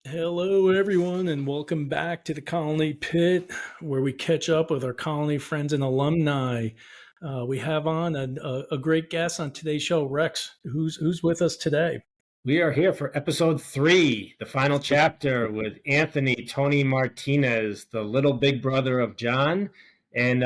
Hello, everyone, and welcome back to the Colony Pit, where we catch up with our colony friends and alumni. We have on a great guest on today's show, Rex. Who's with us today? We are here for episode 3, the final chapter with Tony Martinez, the little big brother of John. And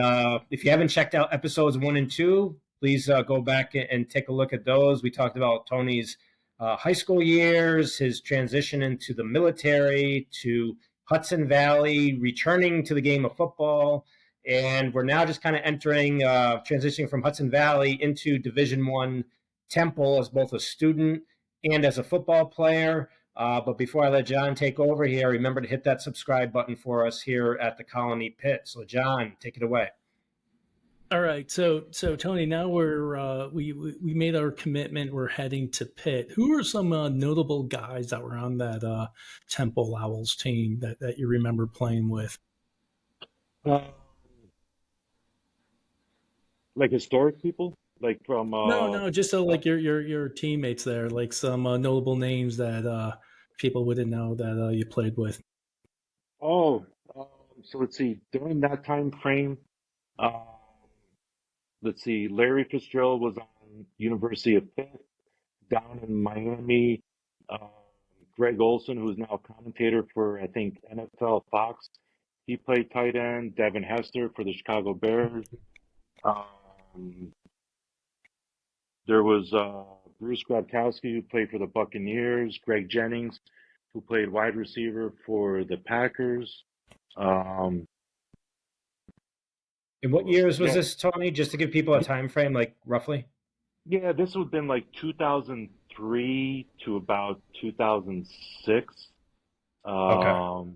if you haven't checked out episodes 1 and 2, please go back and take a look at those. We talked about Tony's high school years, his transition into the military, to Hudson Valley, returning to the game of football. And we're now just kind of transitioning from Hudson Valley into Division One Temple as both a student and as a football player. But before I let John take over here, remember to hit that subscribe button for us here at the Colony Pit. So, John, take it away. All right, so Tony, now we made our commitment. We're heading to Pitt. Who are some notable guys that were on that Temple Owls team that you remember playing with? Uh, like historic people, like from No, just like your teammates there, like some notable names that people wouldn't know that you played with. oh, um, so let's see. During that time frame, um, let's see. Larry Fitzgerald was on University of Penn down in Miami. Um, Greg Olson, who's now a commentator for I think NFL Fox, he played tight end. Devin Hester for the Chicago Bears. Um, there was Bruce Gradkowski, who played for the Buccaneers. Greg Jennings, who played wide receiver for the Packers. Um, In what years was yeah, this, Tony? Just to give people a time frame, like roughly? yeah, this would have been like 2003 to about 2006. Okay. Um,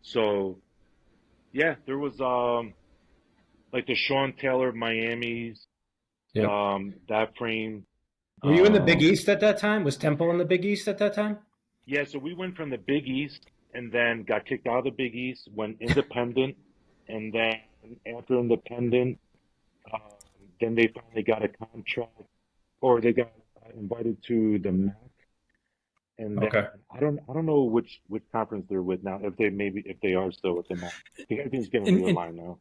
so yeah, there was like the Sean Taylor Miami's Yep. that frame. Were you in the Big Um, East at that time? Was Temple in the Big East at that time? yeah, so we went from the Big East and then got kicked out of the Big East, went independent, and then after independent, um, then they finally got a contract, or they got invited to the MAC, and then Okay. I don't know which conference they're with now. If they are still with the MAC, I think everything's getting And and realigned now.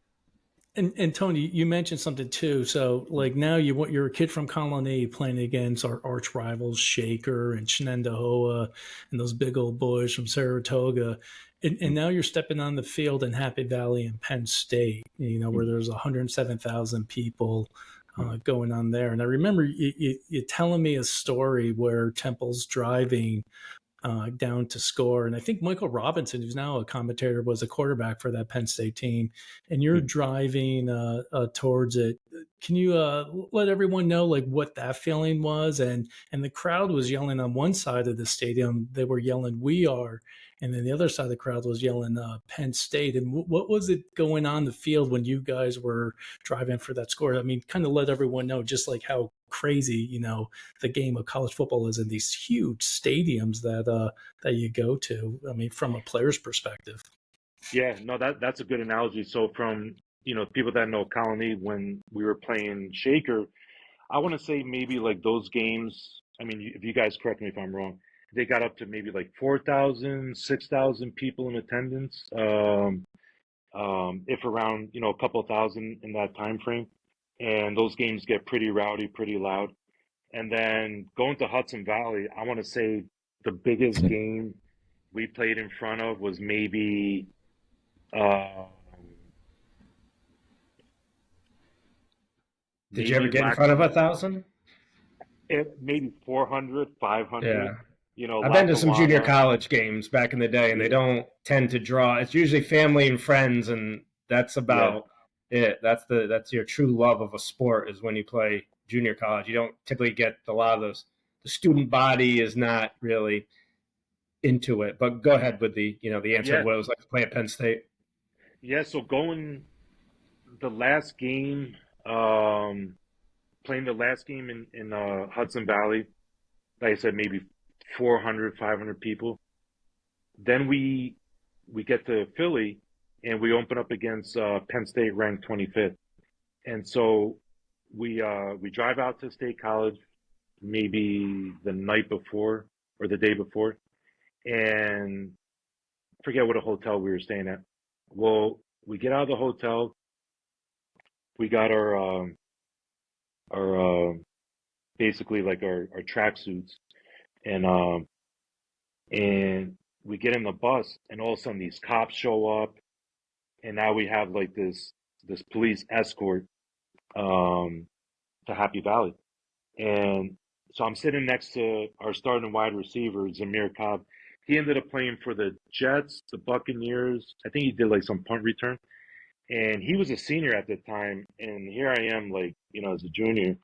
and Tony, you mentioned something too. So like now you're a kid from Colonie playing against our arch rivals Shaker and Shenendahoa and those big old boys from Saratoga. And now you're stepping on the field in Happy Valley and Penn State, where there's 107,000 people going on there. And I remember you telling me a story where Temple's driving down to score. And I think Michael Robinson, who's now a commentator, was a quarterback for that Penn State team. And you're driving towards it. Can you let everyone know like what that feeling was? And the crowd was yelling on one side of the stadium. They were yelling, "We are," and then the other side of the crowd was yelling Penn State. And what was it going on the field when you guys were driving for that score? I mean, kind of let everyone know just like how crazy the game of college football is in these huge stadiums that you go to. I mean, from a player's perspective. Yeah, no, that's a good analogy. So from people that know Colony when we were playing Shaker, I want to say maybe like those games. I mean, if you guys correct me if I'm wrong, they got up to maybe like 4,000, 6,000 people in attendance. If around a couple of thousand in that time frame, and those games get pretty rowdy, pretty loud. And then going to Hudson Valley, I want to say the biggest game we played in front of was um, Did you ever maybe get in lax, front of 1,000? maybe 400, 500. Yeah. I've been to some junior Lackawanna. college games back in the day, and they Yeah, don't tend to draw. It's usually family and friends, and that's yeah, about it. That's your true love of a sport is when you play junior college. You don't typically get a lot of those. The student body is not really into it. But go ahead with the answer of yeah, what it was like to play at Penn State. yeah. So going the last game, um, playing the last game in Hudson Valley, like I said, maybe 400, 500 people. Then we get to Philly and we open up against Penn State ranked 25th. And so we drive out to State College maybe the night before or the day before, and forget what a hotel we were staying at. Well, we get out of the hotel. We got our basically like our tracksuits, and and we get in the bus, and all of a sudden these cops show up, and now we have like this police escort to Happy Valley. And so I'm sitting next to our starting wide receiver, Zamir Cobb. He ended up playing for the Jets, the Buccaneers. I think he did like some punt return. And he was a senior at the time. And here I am, like, as a junior.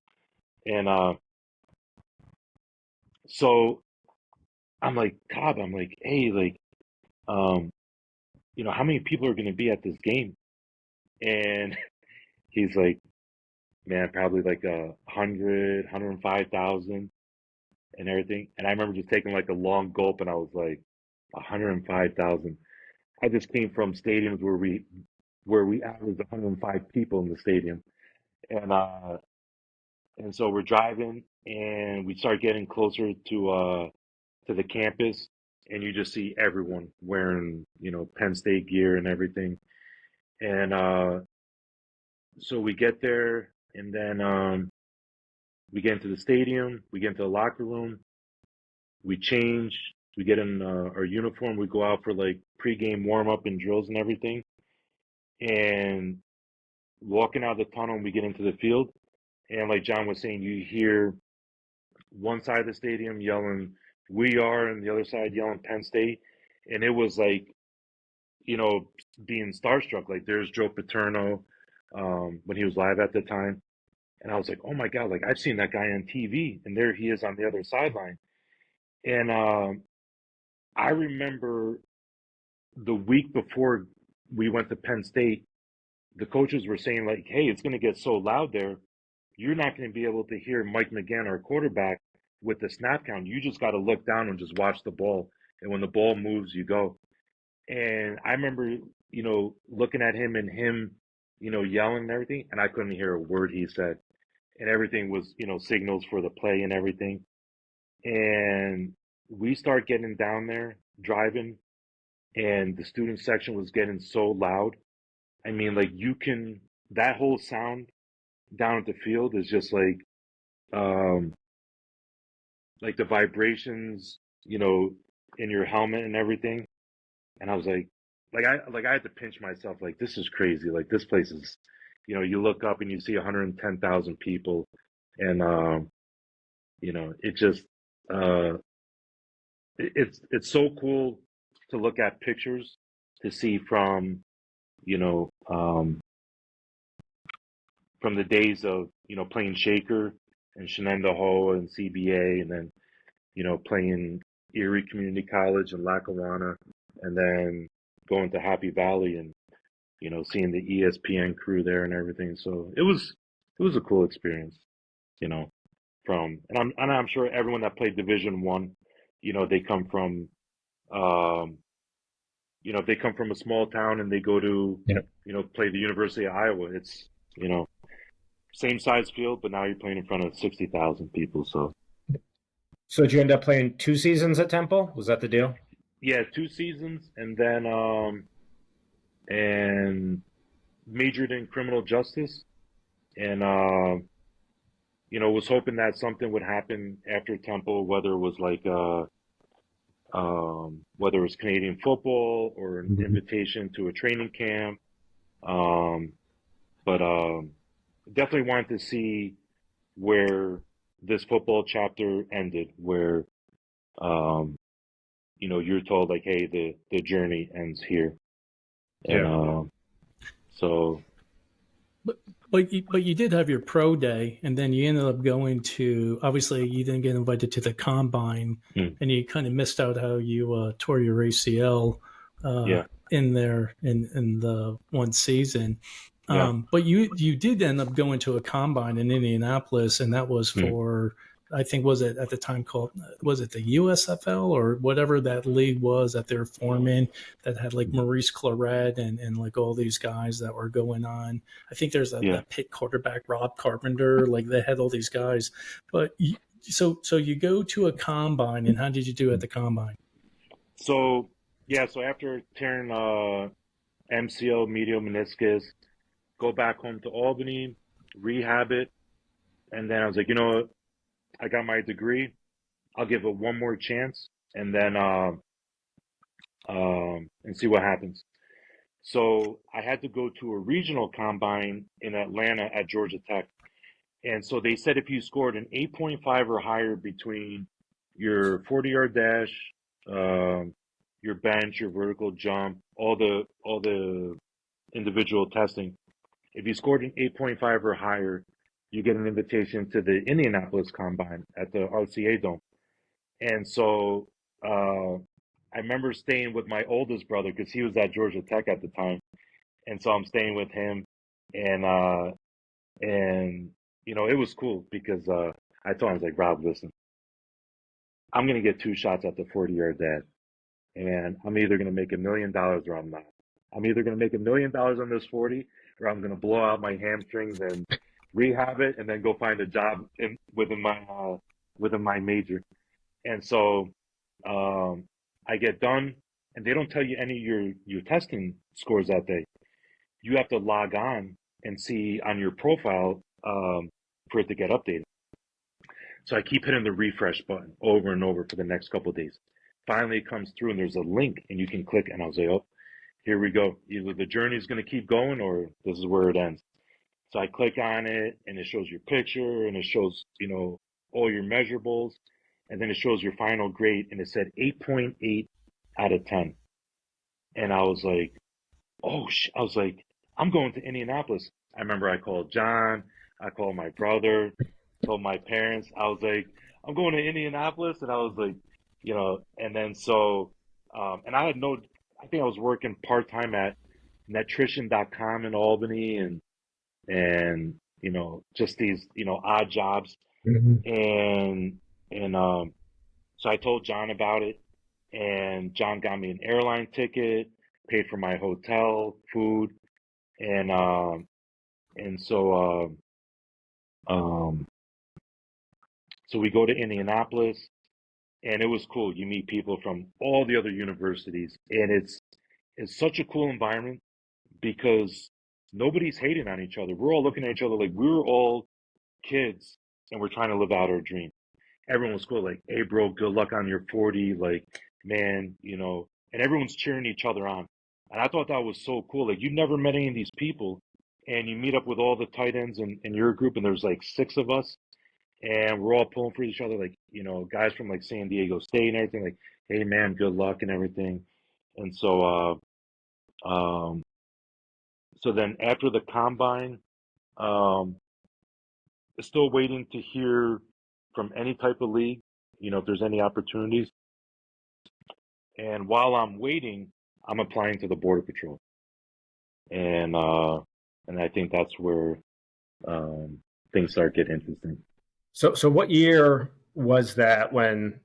And so I'm like, Cobb, I'm like, hey, like, um, how many people are going to be at this game? And he's like, man, probably like 105,000 and everything. And I remember just taking like a long gulp, and I was like, 105,000. I just came from stadiums where we averaged 105 people in the stadium, and so we're driving, and we start getting closer to the campus, and you just see everyone wearing Penn State gear and everything, and so we get there, and then we get into the stadium, we get into the locker room, we change, we get in our uniform, we go out for like pregame warm up and drills and everything. And walking out of the tunnel, we get into the field. And like John was saying, you hear one side of the stadium yelling, "We are," and the other side yelling, "Penn State." And it was like, being starstruck. Like there's Joe Paterno when he was live at the time. And I was like, oh my God, like I've seen that guy on TV. And there he is on the other sideline. And I remember the week before we went to Penn State, the coaches were saying like, hey, it's going to get so loud there. You're not going to be able to hear Mike McGann, our quarterback, with the snap count. You just got to look down and just watch the ball. And when the ball moves, you go. And I remember, looking at him and him, yelling and everything, and I couldn't hear a word he said. And everything was, signals for the play and everything. And we start getting down there, driving, and the student section was getting so loud. I mean, like that whole sound down at the field is just um, like the vibrations, in your helmet and everything. And I was I had to pinch myself, like, this is crazy. Like this place is, you look up and you see 110,000 people, and it just, it's so cool to look at pictures, to see from, from the days of, playing Shaker and Shenandoah and CBA, and then, playing Erie Community College and Lackawanna, and then going to Happy Valley and, seeing the ESPN crew there and everything. So it was a cool experience, and I'm sure everyone that played Division 1, they come from, if they come from a small town and they go to, Yeah. Play the University of Iowa, it's, same size field, but now you're playing in front of 60,000 people. So did you end up playing 2 seasons at Temple? Was that the deal? yeah, 2 seasons, and then and majored in criminal justice, and was hoping that something would happen after Temple, whether it was like whether it was Canadian football or an invitation to a training camp, but definitely wanted to see where this football chapter ended, where you're told like, hey, the journey ends here, and Yeah. so. But you did have your pro day, and then you ended up going to. Obviously, you didn't get invited to the combine, Mm. and you kind of missed out how you tore your ACL Yeah. in there in the one season. Yeah. But you did end up going to a combine in Indianapolis, and that was for I think, was it at the time called, was it the USFL or whatever that league was that they're forming, that had like Maurice Claret and like all these guys that were going on. I think there's that Pitt quarterback, Rob Carpenter, like they had all these guys. But so you go to a combine, and how did you do at the combine? So yeah, so after tearing MCL, medial meniscus, go back home to Albany, rehab it, and then I was like, you know what? I got my degree. I'll give it one more chance, and then and see what happens. So I had to go to a regional combine in Atlanta at Georgia Tech. And so they said if you scored an 8.5 or higher between your 40-yard dash, your bench, your vertical jump, all the individual testing, if you scored an 8.5 or higher, you get an invitation to the Indianapolis Combine at the RCA Dome. And so I remember staying with my oldest brother because he was at Georgia Tech at the time, and so I'm staying with him, and it was cool because I told him, I was like, Rob, listen, I'm gonna get two shots at the 40-yard dash, and I'm either gonna make $1 million or I'm not. I'm either gonna make $1 million on this 40, or I'm gonna blow out my hamstrings and rehab it, and then go find a job within my major. And so I get done, and they don't tell you any of your testing scores that day. You have to log on and see on your profile for it to get updated. So I keep hitting the refresh button over and over for the next couple of days. Finally, it comes through, and there's a link, and you can click, and I was like, oh, here we go. Either the journey is going to keep going, or this is where it ends. So I click on it, and it shows your picture, and it shows, all your measurables, and then it shows your final grade, and it said 8.8 out of 10. And I was like, I was like, I'm going to Indianapolis. I remember I called John, I called my brother, told my parents. I was like, I'm going to Indianapolis, and I was like, and then and I think I was working part time at Nutrition.com in Albany, and just these odd jobs, Mhm. and so I told John about it, and John got me an airline ticket, paid for my hotel, food, and and so um, so we go to Indianapolis, and it was cool. You meet people from all the other universities, and it's such a cool environment because nobody's hating on each other. We're all looking at each other like we were all kids, and we're trying to live out our dream. Everyone was cool, like, hey, bro, good luck on your 40, like, man, and everyone's cheering each other on. And I thought that was so cool. Like, you never met any of these people, and you meet up with all the tight ends in your group, and there's like six of us, and we're all pulling for each other, like, guys from like San Diego State and everything, like, hey, man, good luck and everything. And so then after the combine, um, still waiting to hear from any type of league, if there's any opportunities. And while I'm waiting, I'm applying to the Border Patrol, and I think that's where things start getting interesting. So what year was that when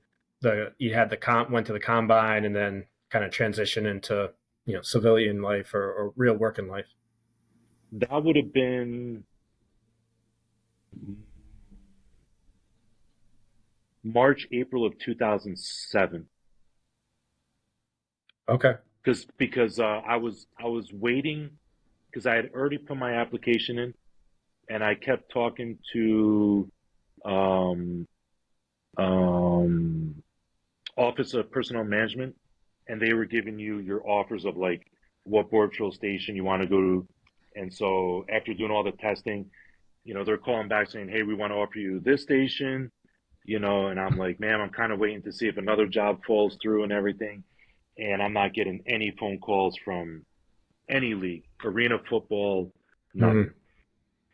you had went to the combine and then kind of transition into civilian life or real working life? That would have been March, April of 2007. Okay. Because I was waiting because I had already put my application in, and I kept talking to um, um, Office of Personnel Management, and they were giving you your offers of like what board patrol station you want to go to. And so after doing all the testing, they're calling back saying, hey, we want to offer you this station, and I'm like, man, I'm kind of waiting to see if another job falls through and everything. And I'm not getting any phone calls from any league, arena football, nothing.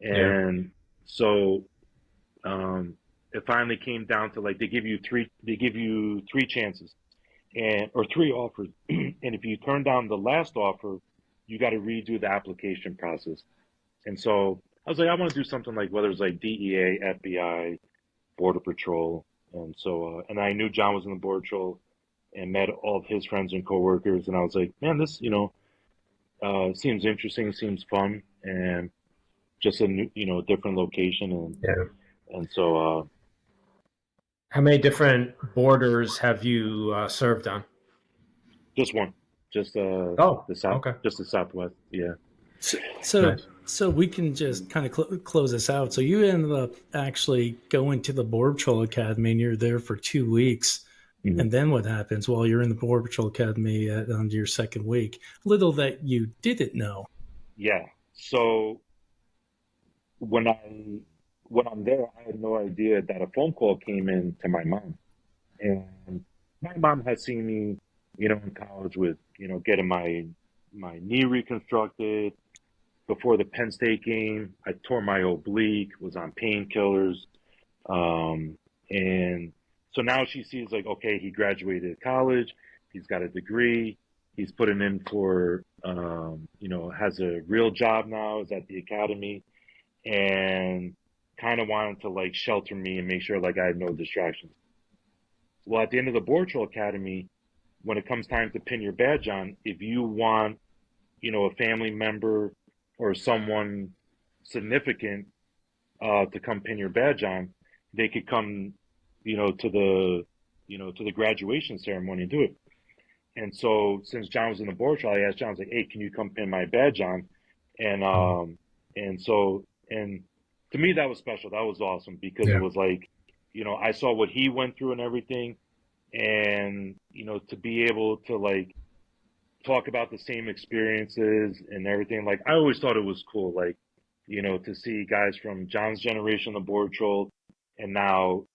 Mm-hmm. Yeah. And so it finally came down to like they give you three chances or three offers, and if you turn down the last offer, you got to redo the application process. And so I was like, I want to do something like whether it's like DEA, FBI, Border Patrol, and so and I knew John was in the Border Patrol and met all of his friends and coworkers, and I was like, man, this seems interesting, seems fun, and just a new, different location, Yeah. and so How many different borders have you served on? just one. just Oh, the south, okay. just the southwest. Yeah. So Nice. we can just kind of close this out. So you ended up actually going to the Border Patrol Academy, and you're there for 2 weeks. Mhm. And then what happens while you're in the Border Patrol Academy on your second week? Little that you didn't know. Yeah. So when I when I'm there, I had no idea that a phone call came in to my mom, and my mom had seen me, in college with, getting my knee reconstructed before the Penn State game. I tore my oblique, was on painkillers, and so now she sees like, okay, he graduated college, he's got a degree, he's putting in for, has a real job now, is at the academy, and kind of wanted to like shelter me and make sure like I had no distractions. Well, at the end of the Board Patrol Academy, when it comes time to pin your badge on, if you want, a family member or someone significant to come pin your badge on, they could come, to the graduation ceremony and do it. And so since John was in the Board Patrol, I asked John, I was like, hey, can you come pin my badge on? And Mhm. and to me that was special. That was awesome because it Yeah. was like, I saw what he went through and everything, and to be able to like talk about the same experiences and everything. Like I always thought it was cool, like, to see guys from John's generation on the Board Patrol and now,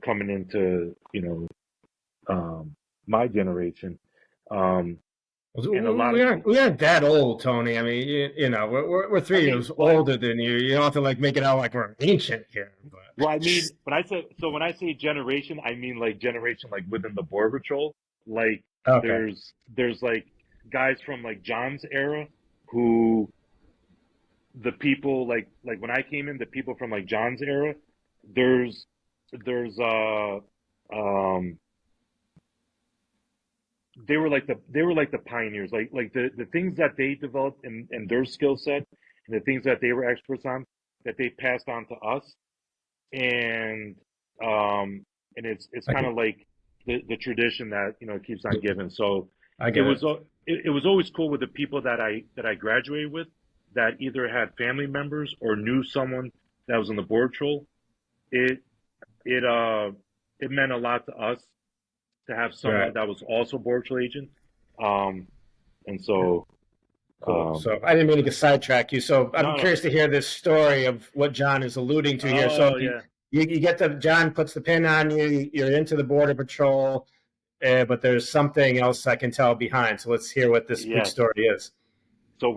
coming into, my generation. Um, and a lot of, We aren't that old, Tony. I mean, we're I 3 years mean, older than you. You don't have to like make it out like we're ancient here. But I mean, when I say generation, I mean like generation, like within the Border Patrol. Like okay, there's like guys from like John's era who the people like when I came in, the people from like John's era, there's there's um they were like the pioneers, like the things that they developed in their skill set and the things that they were experts on that they passed on to us, and um it's I kind can, of like the tradition that keeps on giving. So I it get was it. it was always cool with the people that I graduated with that either had family members or knew someone that was on the Board Patrol. It it uh it meant a lot to us to have someone Right. that was also Board Patrol agent. Um, and so, Cool. um, So I didn't mean to sidetrack you. So I'm no, no. curious to hear this story of what John is alluding to here. So Oh, yeah. you get the John puts the pin on you. You're into the Border Patrol, but there's something else I can tell behind. So let's hear what this big Yes. story is. So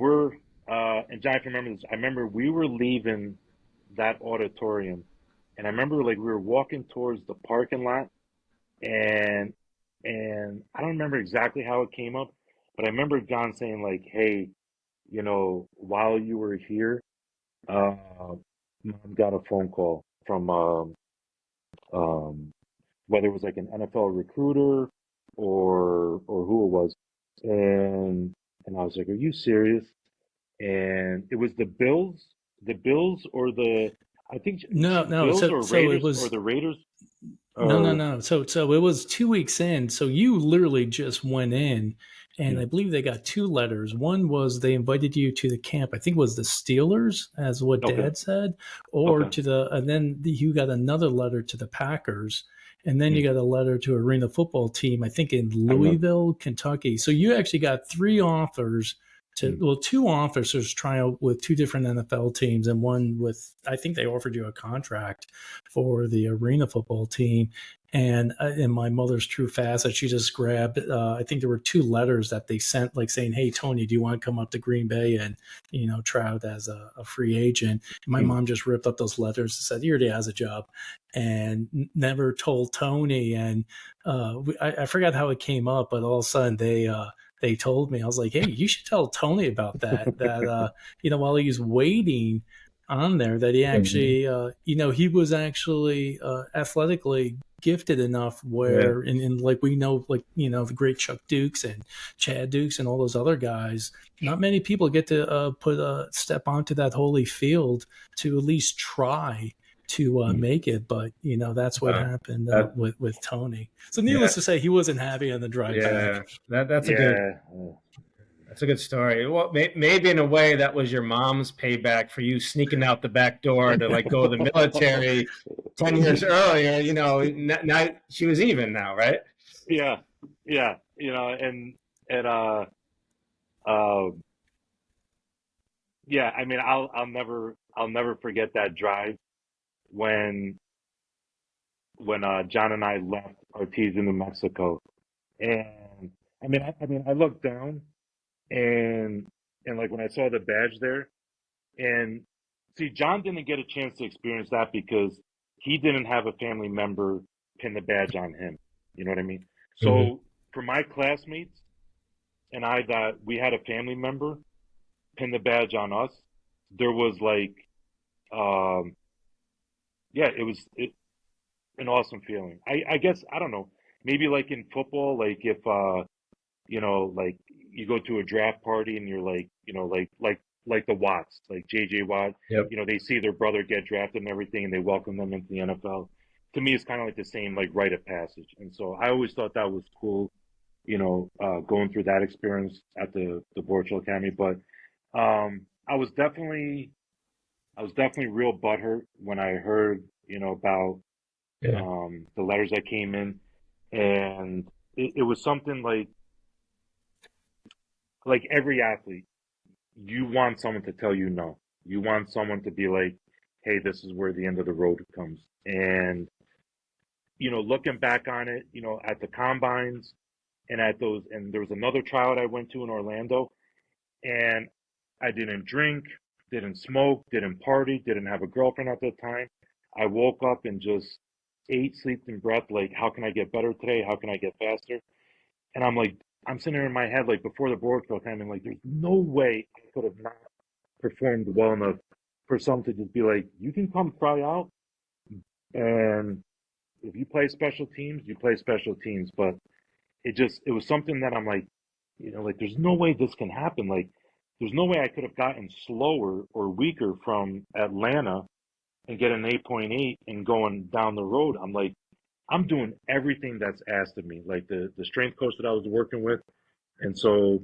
and John, if you remember this, I remember we were leaving that auditorium, and I remember like we were walking towards the parking lot, and I don't remember exactly how it came up, but I remember John saying like, "Hey, while you were here, uh, mom got a phone call from um, whether it was like an NFL recruiter or who it was, and I was like, "Are you serious?" And it was the Bills or the I think No, no. Bills So or it Raiders or was the Raiders no, or no. So it was 2 weeks in. So you literally just went in, and I believe they got two letters. One was they invited you to the camp. I think it was the Steelers, as what okay, Dad said, or okay, to and then you got another letter to the Packers, and then you mm, got a letter to Arena Football Team. I think in I remember, Louisville, Kentucky. So you actually got three offers. mm, Two officers try out with two different NFL teams, and one with I think they offered you a contract for the Arena Football Team. And in my mother's true facet, she just grabbed. I think there were two letters that they sent, like saying, "Hey Tony, do you want to come up to Green Bay and try out as a free agent?" And my mm, mom just ripped up those letters and said, "He already has a job," and never told Tony. And I forgot how it came up, but all of a sudden they told me. I was like, "Hey, you should tell Tony about that." That while he was waiting on there, that he Mhm. actually he was actually athletically gifted enough Yeah. where and like we know, like the great Chuck Dukes and Chad Dukes and all those other guys, not many people get to put a step onto that holy field to at least try to make it. But that's what Uh, happened that, with Tony. So yeah, needless to say, he wasn't happy on the drive yeah, back. that's a good. Yeah. That's a good story. Well, maybe in a way that was your mom's payback for you sneaking out the back door to like go to the military 10 years earlier. Now she was even now, right? Yeah. Yeah. And uh, yeah, I mean, I'll never forget that drive when John and I left Ortiz in New Mexico. And I looked down and like when I saw the badge there, and see, John didn't get a chance to experience that because he didn't have a family member pin the badge on him. You know what I mean? Mhm. So for my classmates and I that we had a family member pin the badge on us, there was like, um, yeah, an awesome feeling. I guess I don't know, maybe like in football, like if like you go to a draft party and you're like, like the Watts, like JJ Watt, Yep. they see their brother get drafted and everything and they welcome them into the NFL. To me, it's kind of like the same, like rite of passage. And so I always thought that was cool, going through that experience at the Borchel Academy. But I was definitely real butthurt when I heard, about Yeah. the letters that came in, and it was something like every athlete, you want someone to tell you no. You want someone to be like, hey, this is where the end of the road comes. And, looking back on it, at the combines and and there was another trial I went to in Orlando, and I didn't drink, didn't smoke, didn't party, didn't have a girlfriend at the time. I woke up and just ate, slept, and breath. Like, how can I get better today? How can I get faster? And I'm like, I'm sitting there in my head, like before the board fell time, and like, there's no way I could have not performed well enough for someone to just be like, you can come try out, and if you play special teams, you play special teams. But it was something that I'm like, like there's no way this can happen. Like, there's no way I could have gotten slower or weaker from Atlanta and get an 8.8 and going down the road. I'm like, I'm doing everything that's asked of me. Like the strength coach that I was working with. And so,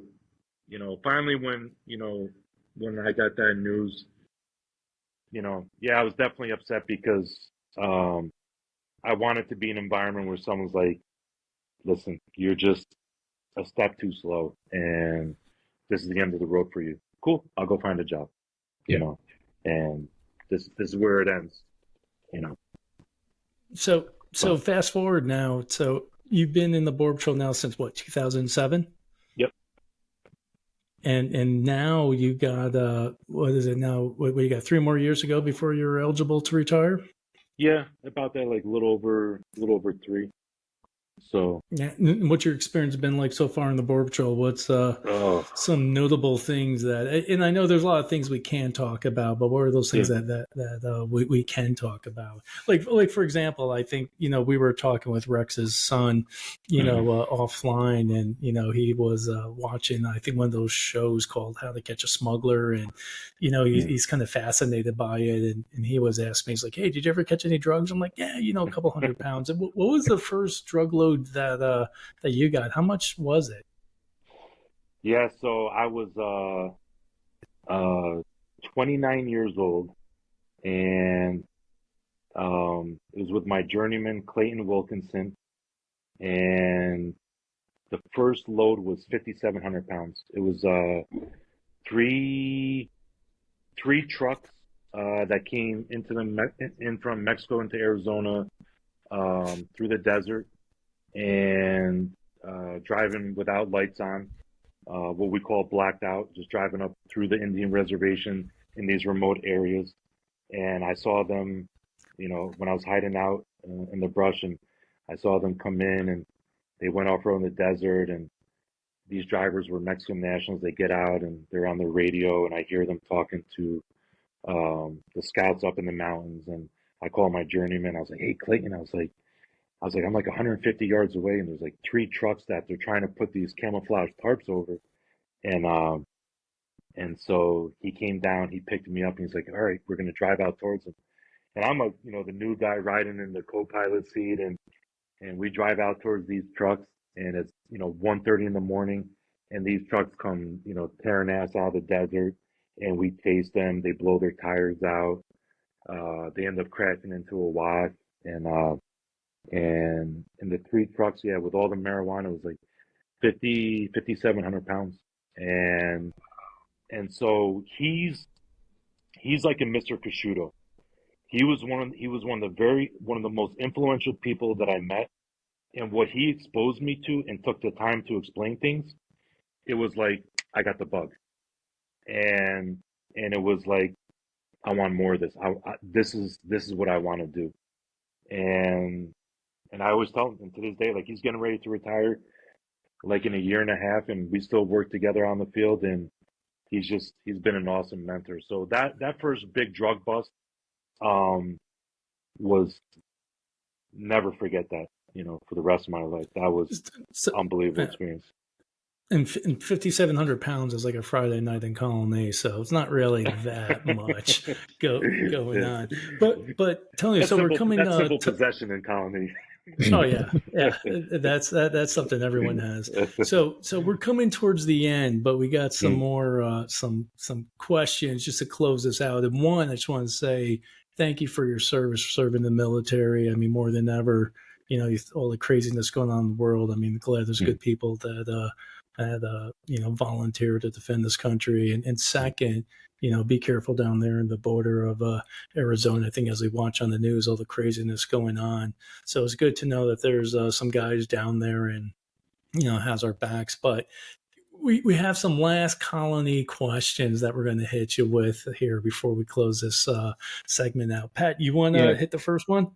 finally when I got that news, yeah, I was definitely upset because um I wanted to be in an environment where someone's like, listen, you're just a step too slow and this is the end of the road for you. Cool, I'll go find a job, you Yeah. know. And this is where it ends, you know. So But fast forward now. So you've been in the Border Patrol now since what, 2007? yep. And now you got what is it now? What you got 3 more years to go before you're eligible to retire? Yeah, about that, like a little over 3. So Yeah. What's your experience been like so far in the Border Patrol? What's oh some notable things that? And I know there's a lot of things we can talk about, but what are those yeah. things that we can talk about? Like for example, I think we were talking with Rex's son, Mhm. offline, and he was watching I think one of those shows called How to Catch a Smuggler, and Mhm. he's kind of fascinated by it, and he was asking me, he's like, hey, did you ever catch any drugs? I'm like, yeah, a couple 100 pounds. And what was the first drug load that you got? How much was it? Yeah, so I was 29 years old, and it was with my journeyman Clayton Wilkinson, and the first load was 5,700 pounds. It was three three trucks that came in from Mexico into Arizona, through the desert, and driving without lights on, what we call blacked out, just driving up through the Indian reservation in these remote areas. And I saw them, when I was hiding out in the brush, and I saw them come in, and they went off road in the desert. And these drivers were Mexican nationals. They get out and they're on the radio, and I hear them talking to the scouts up in the mountains. And I call my journeyman. I was like, "Hey, Clayton," I was like, I'm like 150 yards away, and there's like 3 trucks that they're trying to put these camouflage tarps over. And so he came down, he picked me up, and he's like, all right, we're gonna drive out towards him. And I'm the new guy riding in the co-pilot seat, and we drive out towards these trucks, and it's 1:30 in the morning, and these trucks come tearing ass out of the desert, and we chase them. They blow their tires out. They end up crashing into a wash, and the three trucks, yeah, with all the marijuana, was like 5,700 pounds, and so he's like a Mr. Prosciutto. He was one of the most influential people that I met, and what he exposed me to and took the time to explain things, it was like I got the bug, and it was like I want more of this. This is what I want to do, and I always tell him, and to this day, like he's getting ready to retire, like in a year and a half, and we still work together on the field, and he's been an awesome mentor. So that first big drug bust, um, was never forget that, for the rest of my life. That was So, unbelievable experience. and 5,700 pounds is like a Friday night in Colonie, so it's not really that much going on. But Tony, That's so we're simple. coming That's simple to. possession in Colonie. Oh yeah, that's something everyone has. So we're coming towards the end, but we got some more some questions just to close this out. And one, I just want to say thank you for your service, serving the military. I mean, more than ever, all the craziness going on in the world. I mean, glad there's good people that volunteer to defend this country. And second, be careful down there in the border of Arizona. I think as we watch on the news, all the craziness going on. So it's good to know that there's some guys down there and, has our backs. But we have some last Colonie questions that we're going to hit you with here before we close this segment out. Pat, you want to hit the first one?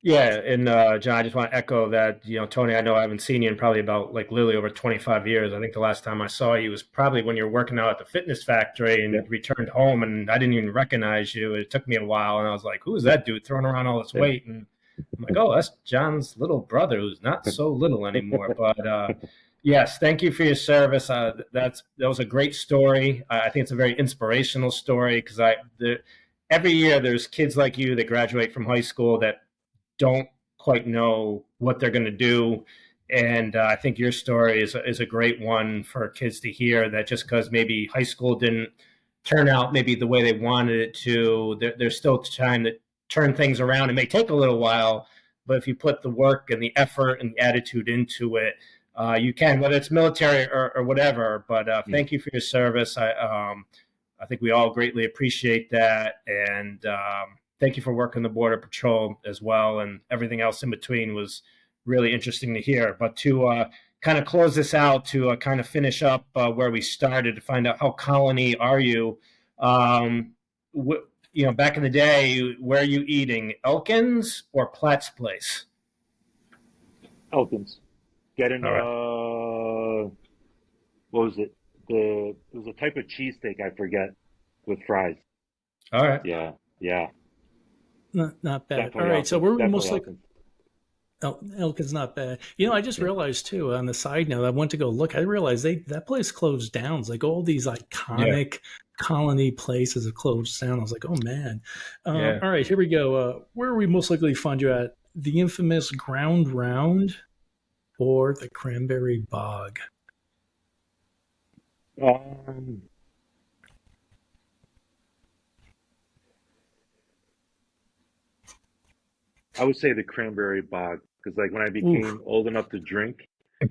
Yeah, and John, I just want to echo that, Tony, I know I haven't seen you in probably about like literally over 25 years. I think the last time I saw you was probably when you were working out at the fitness factory and returned home, and I didn't even recognize you. It took me a while, and I was like, who is that dude throwing around all this weight? And I'm like, oh, that's John's little brother who's not so little anymore. But yes, thank you for your service. That was a great story. I think it's a very inspirational story because every year there's kids like you that graduate from high school that don't quite know what they're going to do. And I think your story is a great one for kids to hear, that just because maybe high school didn't turn out maybe the way they wanted it to, there's still time to turn things around. It may take a little while, but if you put the work and the effort and the attitude into it, you can, whether it's military or whatever. But thank you for your service. I think we all greatly appreciate that. And thank you for working the Border Patrol as well, and everything else in between was really interesting to hear. But to kind of close this out, to kind of finish up where we started, to find out how Colonie are you? Back in the day, where are you eating? Elkins or Platt's Place? Elkins. Getting All right. What was it? It was a type of cheesesteak, I forget, with fries. All right. Yeah. Not bad. Definitely All right, Elkins. so we're Definitely almost like Elkins. Elkins not bad. I just realized too, on the side note, I went to go look. I realized that place closed down. It's like all these iconic Colonie places have closed down. I was like, oh man. All right, here we go. Where are we most likely to find you at? The infamous Ground Round or the Cranberry Bog? I would say the Cranberry Bog, because like when I became old enough to drink, I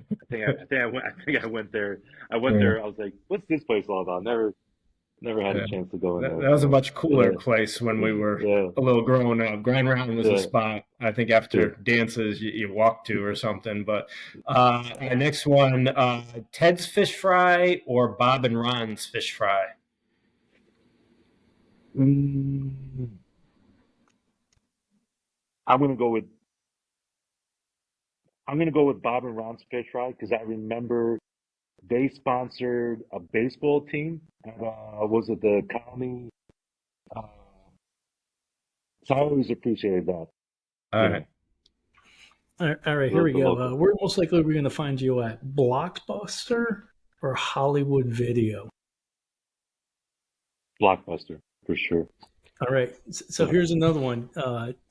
think I went there. I went there. I was like, "What's this place all about?" Never had a chance to go in there. That was a So, much cooler place when we were a little growing up. Grand Round was a spot, I think, after dances you walk to or something. But the next one, Ted's Fish Fry or Bob and Ron's Fish Fry? I'm gonna go with Bob and Ron's Fish Fry, because I remember they sponsored a baseball team at was it the Colonie? Uh, so I always appreciated that. All right. All right, here we go. We're most likely going to find you at Blockbuster or Hollywood Video. Blockbuster, for sure. All right. So here's another one.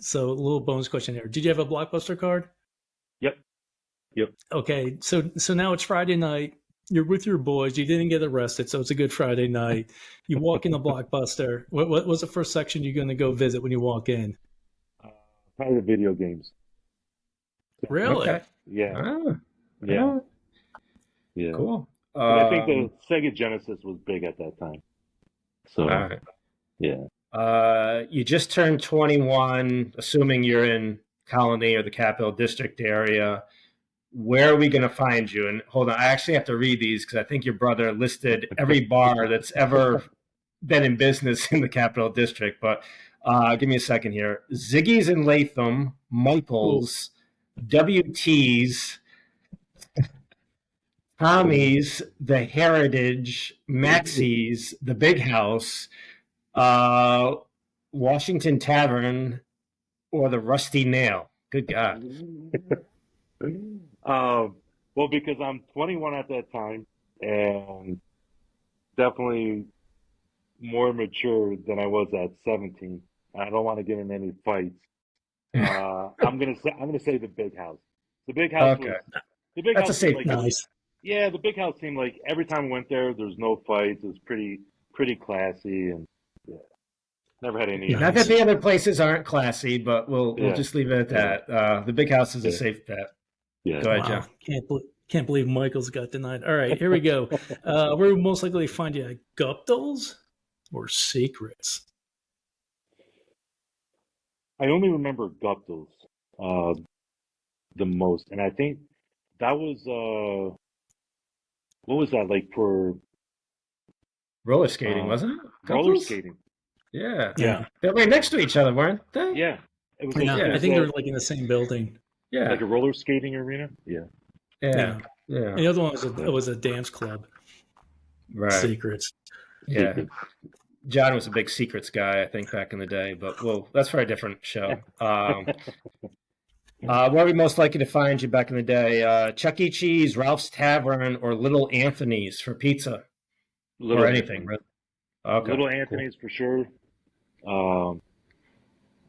So a little bonus question here. Did you have a Blockbuster card? Yep. Yep. Okay. So now it's Friday night. You're with your boys. You didn't get arrested, so it's a good Friday night. You walk in the Blockbuster. What was the first section you're going to go visit when you walk in? Probably the video games. Really? Okay. Yeah. Ah, Yeah. yeah. Yeah. Cool. But I think the Sega Genesis was big at that time. So, all right. yeah. You just turned 21, assuming you're in Colonie or the Capital District area. Where are we going to find you? And hold on, I actually have to read these because I think your brother listed every bar that's ever been in business in the Capital District. But give me a second here. Ziggy's in Latham, Michael's, WT's, Tommy's, the Heritage, Maxie's, the Big House, Washington Tavern, or the Rusty Nail. Good God. Well, because I'm 21 at that time and definitely more mature than I was at 17. I don't want to get in any fights. I'm gonna say the big house. The big house Okay. the big That's a house seemed safe like bet. Nice. yeah, the big house seemed like every time I went there, there was no fights. It was pretty classy and yeah, never had any Not that the other places aren't classy, but we'll Yeah. just leave it at that. The Big House is a Yeah. safe bet. Yeah. Go ahead, Wow. Joe. Can't believe Michael's got denied. All right, here we go. Where we most likely find you at Guptals or Secrets? I only remember Guptals the most, and I think that was what was that like for Roller skating, uh, wasn't it? roller Couples? skating? Yeah. Yeah, They're right next to each other, weren't they? yeah. It was Yeah, it I was think they're like in the same building. Yeah. like a roller skating arena. Yeah, Yeah. Yeah. Yeah. And the other one was a dance club. Right. Secrets. Yeah. Secrets. John was a big secrets guy, I think, back in the day, but well, that's for a different show. Where are we most likely to find you back in the day? Chuck E. Cheese, Ralph's Tavern, or Little Anthony's for pizza? Little Or anything, Anthony's. really? Okay. Little Cool. Anthony's for sure. Um,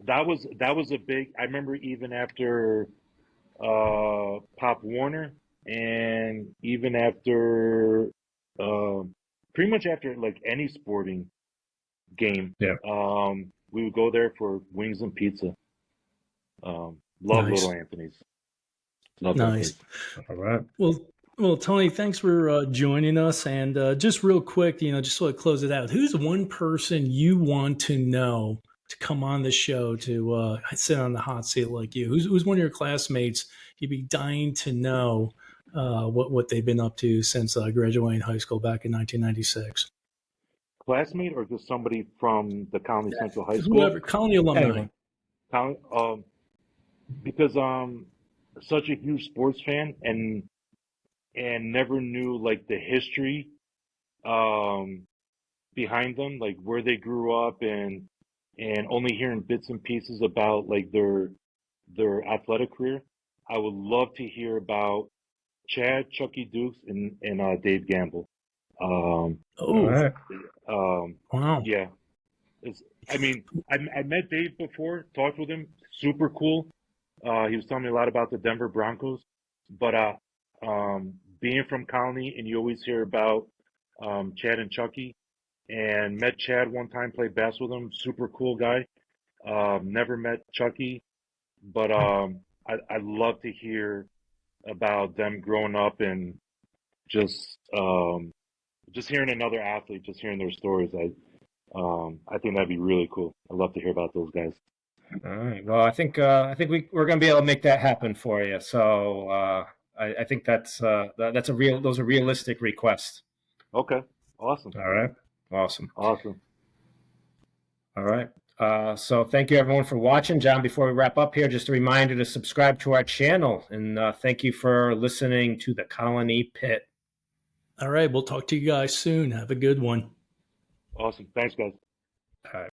that was a big. I remember even after Pop Warner, and even after pretty much after like any sporting game, Yeah. we would go there for wings and pizza. Love Nice. Little Anthony's. Love that Nice. place. All right. Well, Tony, thanks for joining us. And just real quick, just so to close it out, who's one person you want to know to come on the show to sit on the hot seat like you? Who's one of your classmates you'd be dying to know what they've been up to since graduating high school back in 1996? Classmate or just somebody from the Colonie Central High School? Whoever, Colony alumni. Anyone. Because such a huge sports fan and never knew like the history behind them, like where they grew up and only hearing bits and pieces about like their athletic career. I would love to hear about Chad, Chucky Dukes, and Dave Gamble. All Oh, right. wow. Yeah, I mean, I met Dave before, talked with him, super cool. He was telling me a lot about the Denver Broncos, but being from Colonie and you always hear about Chad and Chucky, and met Chad one time, played bass with him, super cool guy. Never met Chucky, but I'd love to hear about them growing up and just hearing another athlete, just hearing their stories. I think that'd be really cool. I'd love to hear about those guys. All right. Well, I think we're going to be able to make that happen for you. So I think those are realistic requests. Okay, awesome, All right. Awesome. awesome. All right. So thank you everyone for watching. John, before we wrap up here, just a reminder to subscribe to our channel, and thank you for listening to the Colonie Pit. All right. We'll talk to you guys soon. Have a good one. Awesome. Thanks, guys. All right.